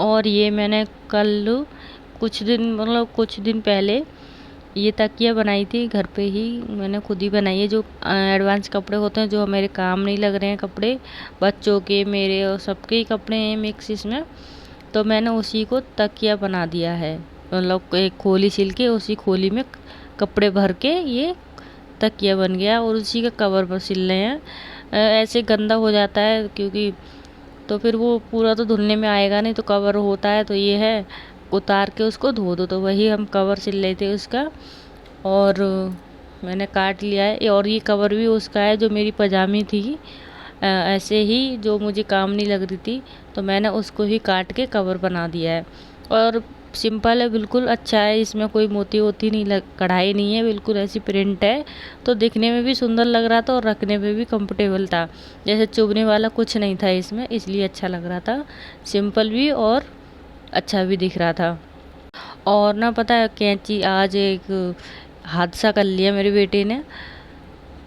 और ये मैंने कल कुछ दिन पहले ये तकिया बनाई थी घर पे ही। मैंने खुद ही बनाई है। जो एडवांस कपड़े होते हैं जो मेरे काम नहीं लग रहे हैं, कपड़े बच्चों के, मेरे और सबके ही कपड़े हैं मिक्स इसमें, तो मैंने उसी को तकिया बना दिया है। मतलब एक खोली सिल के उसी खोली में कपड़े भर के ये तकिया बन गया और उसी का कवर पर सिल रहे हैं। ऐसे गंदा हो जाता है क्योंकि, तो फिर वो पूरा तो धुलने में आएगा नहीं, तो कवर होता है तो ये है उतार के उसको धो दो, तो वही हम कवर सिल लेते थे उसका। और मैंने काट लिया है। और ये कवर भी उसका है जो मेरी पजामी थी, ऐसे ही जो मुझे काम नहीं लग रही थी, तो मैंने उसको ही काट के कवर बना दिया है। और सिंपल है बिल्कुल, अच्छा है, इसमें कोई मोती वोती नहीं कढ़ाई नहीं है, बिल्कुल ऐसी प्रिंट है। तो दिखने में भी सुंदर लग रहा था और रखने में भी कंफर्टेबल था। जैसे चुभने वाला कुछ नहीं था इसमें, इसलिए अच्छा लग रहा था। सिंपल भी और अच्छा भी दिख रहा था। और ना पता है, कैंची आज एक हादसा कर लिया मेरे बेटे ने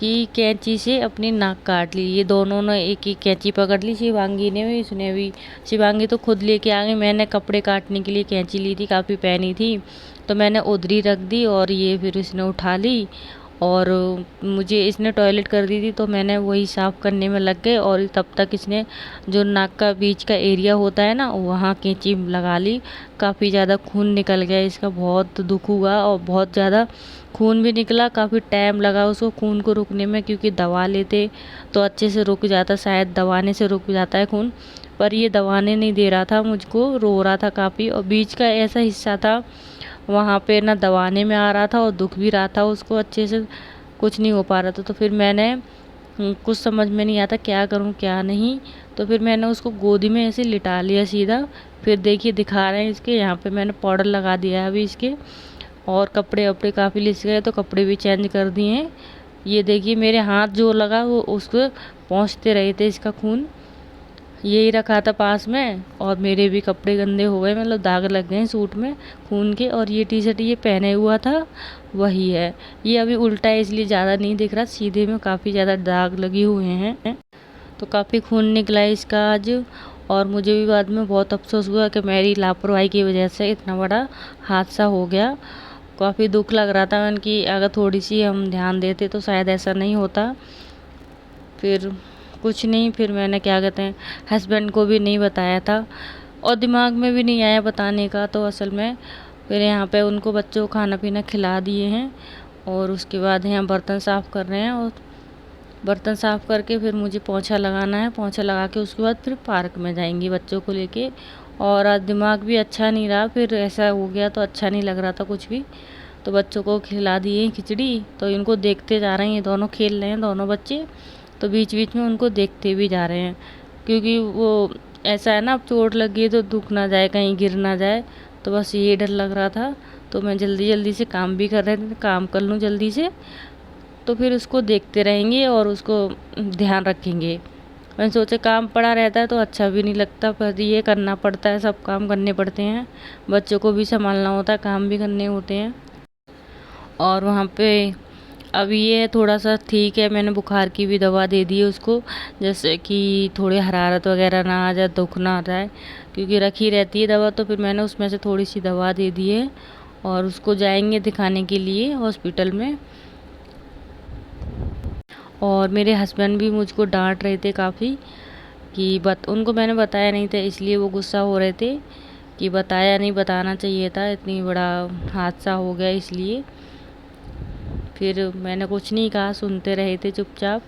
कि कैंची से अपनी नाक काट ली। ये दोनों ने एक एक कैंची पकड़ ली, शिवांगी ने भी, इसने भी। शिवांगी तो खुद लेके आ गई। मैंने कपड़े काटने के लिए कैंची ली थी, काफ़ी पहनी थी, तो मैंने उधर ही रख दी और ये फिर इसने उठा ली। और मुझे इसने टॉयलेट कर दी थी, तो मैंने वही साफ़ करने में लग गए और तब तक इसने जो नाक का बीच का एरिया होता है ना, वहाँ कैंची लगा ली। काफ़ी ज़्यादा खून निकल गया इसका, बहुत दुख हुआ और बहुत ज़्यादा खून भी निकला। काफ़ी टाइम लगा उसको खून को रुकने में, क्योंकि दवा लेते तो अच्छे से रुक जाता, शायद दवाने से रुक जाता है खून, पर ये दवाने नहीं दे रहा था मुझको, रो रहा था काफ़ी। और बीच का ऐसा हिस्सा था वहाँ पे ना दबाने में आ रहा था और दुख भी रहा था उसको, अच्छे से कुछ नहीं हो पा रहा था। तो फिर मैंने कुछ समझ में नहीं आता क्या करूँ क्या नहीं, तो फिर मैंने उसको गोदी में ऐसे लिटा लिया सीधा। फिर देखिए दिखा रहे हैं इसके यहाँ पे मैंने पाउडर लगा दिया है अभी इसके। और कपड़े वपड़े काफ़ी लिस गए तो कपड़े भी चेंज कर दिए हैं। ये देखिए मेरे हाथ जो लगा वो उसको पहुँचते रहे थे इसका खून, यही रखा था पास में। और मेरे भी कपड़े गंदे हो गए, मतलब दाग लग गए सूट में खून के। और ये टी शर्ट ये पहने हुआ था वही है। ये अभी उल्टा है इसलिए ज़्यादा नहीं दिख रहा, सीधे में काफ़ी ज़्यादा दाग लगे हुए हैं। तो काफ़ी खून निकला है इसका आज। और मुझे भी बाद में बहुत अफसोस हुआ कि मेरी लापरवाही की वजह से इतना बड़ा हादसा हो गया। काफ़ी दुख लग रहा था मैंने कि अगर थोड़ी सी हम ध्यान देते तो शायद ऐसा नहीं होता। फिर कुछ नहीं, फिर मैंने क्या कहते हैं हस्बैंड को भी नहीं बताया था और दिमाग में भी नहीं आया बताने का। तो असल में फिर यहाँ पे उनको बच्चों को खाना पीना खिला दिए हैं और उसके बाद यहाँ बर्तन साफ़ कर रहे हैं। और बर्तन साफ़ करके फिर मुझे पोंछा लगाना है, पोंछा लगा के उसके बाद फिर पार्क में जाएंगी बच्चों को लेके। और आज दिमाग भी अच्छा नहीं रहा, फिर ऐसा हो गया तो अच्छा नहीं लग रहा था कुछ भी। तो बच्चों को खिला दिए खिचड़ी, तो इनको देखते जा रहे हैं, ये दोनों खेल रहे हैं दोनों बच्चे, तो बीच बीच में उनको देखते भी जा रहे हैं। क्योंकि वो ऐसा है ना, अब चोट लगी है तो दुख ना जाए, कहीं गिर ना जाए, तो बस ये डर लग रहा था। तो मैं जल्दी जल्दी से काम भी कर रहे थे, काम कर लूँ जल्दी से, तो फिर उसको देखते रहेंगे और उसको ध्यान रखेंगे। मैंने सोचा काम पड़ा रहता है तो अच्छा भी नहीं लगता, पर ये करना पड़ता है, सब काम करने पड़ते हैं, बच्चों को भी संभालना होता है, काम भी करने होते हैं। और वहाँ पे अभी ये थोड़ा सा ठीक है, मैंने बुखार की भी दवा दे दी है उसको, जैसे कि थोड़ी हरारत वगैरह ना आ जाए, दुख ना आ जाए, क्योंकि रखी रहती है दवा, तो फिर मैंने उसमें से थोड़ी सी दवा दे दी है। और उसको जाएंगे दिखाने के लिए हॉस्पिटल में। और मेरे हस्बैंड भी मुझको डांट रहे थे काफ़ी कि उनको मैंने बताया नहीं था, इसलिए वो गुस्सा हो रहे थे कि बताया नहीं, बताना चाहिए था, इतनी बड़ा हादसा हो गया इसलिए। फिर मैंने कुछ नहीं कहा, सुनते रहे थे चुपचाप,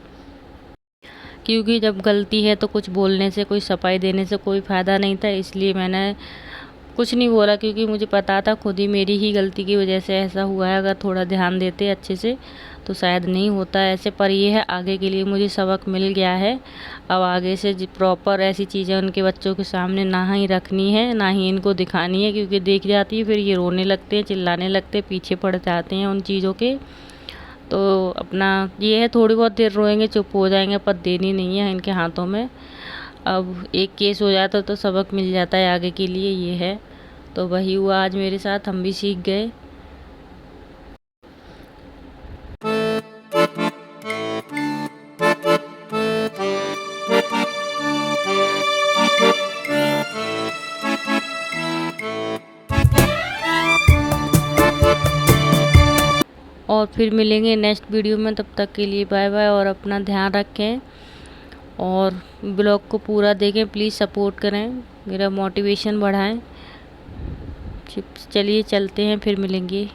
क्योंकि जब गलती है तो कुछ बोलने से, कोई सफाई देने से कोई फ़ायदा नहीं था, इसलिए मैंने कुछ नहीं बोला। क्योंकि मुझे पता था खुद ही मेरी ही गलती की वजह से ऐसा हुआ है, अगर थोड़ा ध्यान देते अच्छे से तो शायद नहीं होता ऐसे। पर ये है आगे के लिए मुझे सबक मिल गया है, अब आगे से प्रॉपर ऐसी चीज़ें उनके बच्चों के सामने ना ही रखनी है, ना ही इनको दिखानी है, क्योंकि देख जाती है फिर ये रोने लगते हैं, चिल्लाने लगते हैं, पीछे पड़ जाते हैं उन चीज़ों के। तो अपना ये है, थोड़ी बहुत देर रोएंगे चुप हो जाएंगे, पर देनी नहीं है इनके हाथों में। अब एक केस हो जाता तो सबक मिल जाता है आगे के लिए, ये है। तो वही हुआ आज मेरे साथ, हम भी सीख गए। और फिर मिलेंगे नेक्स्ट वीडियो में। तब तक के लिए बाय बाय और अपना ध्यान रखें और ब्लॉग को पूरा देखें। प्लीज़ सपोर्ट करें, मेरा मोटिवेशन बढ़ाएं। चलिए चलते हैं, फिर मिलेंगे।